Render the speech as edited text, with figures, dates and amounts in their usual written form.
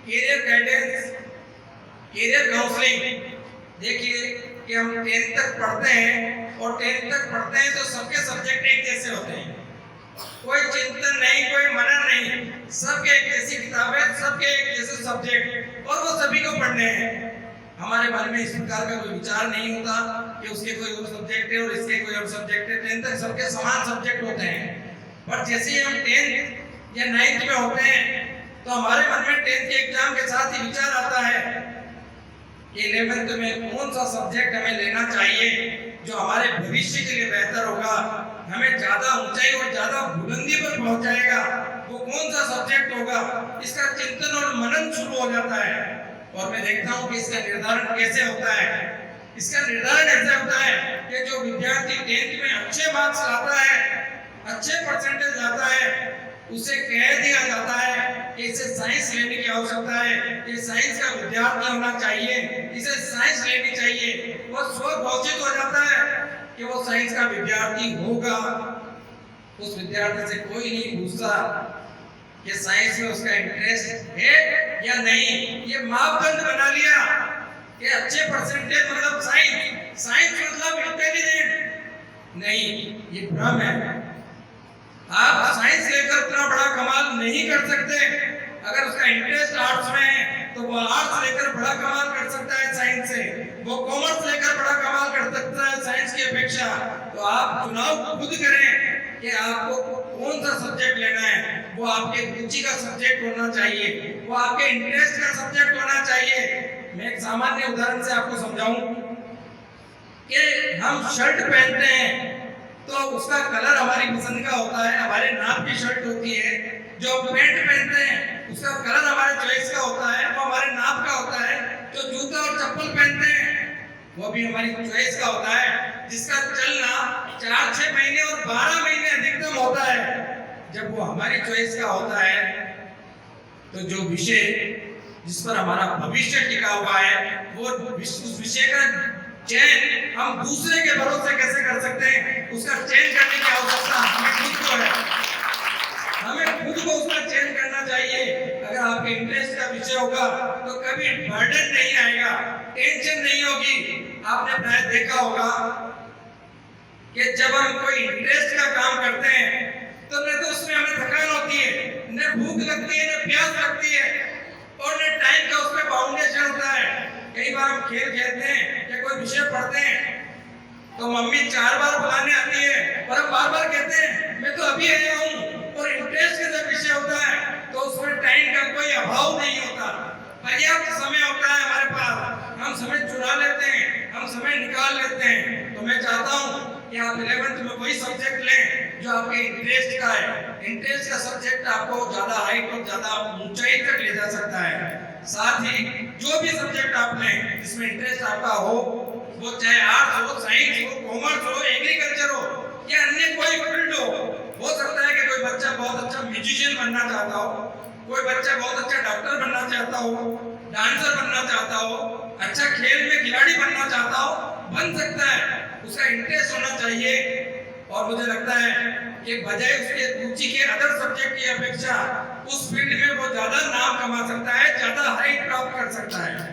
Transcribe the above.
Career guidance, career counselling. देखिए कि हम 10th तक पढ़ते हैं और 10th तक पढ़ते हैं तो सबके सब्जेक्ट एक जैसे होते हैं, कोई चिंतन नहीं, कोई मनन नहीं, सबके एक जैसी किताबें, सबके एक जैसे सब्जेक्ट और वो सभी को पढ़ने हैं। हमारे मन में इस प्रकार का कोई विचार नहीं होता कि उसके कोई और सब्जेक्ट है और इसके कोई और सब्जेक्ट है। 10th तक सबके समान सब्जेक्ट होते हैं, पर जैसे ही हम 10th या 9th में होते हैं तो हमारे मन में 10th के एग्जाम के साथ ही विचार आता है कि 11th में कौन सा सब्जेक्ट हमें लेना चाहिए जो हमारे भविष्य के लिए बेहतर होगा, हमें ज्यादा ऊंचाई और ज्यादा बुलंदी पर पहुंचाएगा, वो कौन सा सब्जेक्ट होगा। इसका चिंतन और मनन शुरू हो जाता है और मैं देखता हूं कि इसका निर्धारण कैसे होता है। इसका निर्धारण ऐसे होता है कि जो विद्यार्थी 10th में अच्छे मार्क्स लाता है, अच्छे परसेंटेज लाता है, उसे कह दिया जाता है कि इसे साइंस लेने की आवश्यकता है, ये साइंस का विद्यार्थी होना चाहिए, इसे साइंस लेनी चाहिए। वो स्वघोषित हो जाता है कि वो साइंस का विद्यार्थी होगा। उस विद्यार्थी से कोई नहीं पूछता कि साइंस में उसका इंटरेस्ट है या नहीं। ये मापदंड बना लिया कि अच्छे परसेंटेज मतलब साइंस, साइंस मतलब इंटेलिजेंट। नहीं, ये भ्रम है। आप साइंस लेकर इतना बड़ा कमाल नहीं कर सकते। अगर उसका इंटरेस्ट आर्ट्स में है तो वो आर्ट्स लेकर बड़ा कमाल कर सकता है साइंस से, वो कॉमर्स लेकर बड़ा कमाल कर सकता है साइंस की अपेक्षा। तो आप चुनाव खुद करें कि आपको कौन सा सब्जेक्ट लेना है। वो आपके रुचि का सब्जेक्ट होना चाहिए, वो आपके इंटरेस्ट का सब्जेक्ट होना चाहिए। मैं एक सामान्य उदाहरण से आपको समझाऊं कि हम शर्ट पहनते हैं तो उसका कलर हमारी पसंद का होता है, हमारे नाप की शर्ट होती है। जो पैंट पहनते हैं उसका कलर हमारे चॉइस का होता है, वो हमारे नाप का होता है। जो जूता और चप्पल पहनते हैं वो भी हमारी चॉइस का होता है, जिसका चलना 4-6 महीने और 12 महीने अधिकतम होता है। जब वो हमारी चॉइस का होता है तो जो विषय जिस पर हमारा भविष्य टिका हुआ है वो उस विषय का चयन हम दूसरे के भरोसे कैसे कर सकते हैं, उसका चयन करने की आवश्यकता हमें खुद को है। हमें खुद को उसका चयन करना चाहिए। अगर आपके इंटरेस्ट का विषय होगा तो कभी बर्डन नहीं आएगा, टेंशन नहीं होगी। आपने प्राय देखा होगा कि जब हम कोई इंटरेस्ट का काम करते हैं तो न तो उसमें हमें थकान होती है, न भूख लगती है, न प्यास लगती है और न टाइम का उसमें बाउंडेशन होता है। कई बार हम खेल खेलते हैं या कोई विषय पढ़ते हैं तो मम्मी 4 बार बुलाने आती है और हम बार-बार कहते हैं मैं तो अभी आया हूँ। और इंटरेस्ट का जब विषय होता है तो उसमें टाइम का कोई अभाव नहीं होता, पर्याप्त समय होता है हमारे पास, हम समय चुरा लेते हैं, हम समय निकाल लेते हैं। तो मैं चाहता हूँ कि आप 11th में वही सब्जेक्ट लें जो आपके इंटरेस्ट का है। इंटरेस्ट का सब्जेक्ट आपको ज्यादा हाइट और ज्यादा ऊंचाई तक ले जा सकता है। साथ ही जो भी सब्जेक्ट आप लें जिसमें इंटरेस्ट आपका हो, वो चाहे आर्ट्स हो, साइंस हो, कॉमर्स हो, एग्रीकल्चर हो या अन्य कोई फील्ड हो सकता है कि कोई बच्चा बहुत अच्छा म्यूजिशियन बनना चाहता हो, कोई बच्चा बहुत अच्छा डॉक्टर बनना चाहता हो, डांसर बनना चाहता हो, अच्छा खेल में खिलाड़ी बनना चाहता हो, बन सकता है। उसका इंटरेस्ट होना चाहिए और मुझे लगता है कि बजाय उसके रुचि के अदर सब्जेक्ट की अपेक्षा उस फील्ड में वो ज्यादा नाम कमा सकता है, ज्यादा हाइट प्राप्त कर सकता है।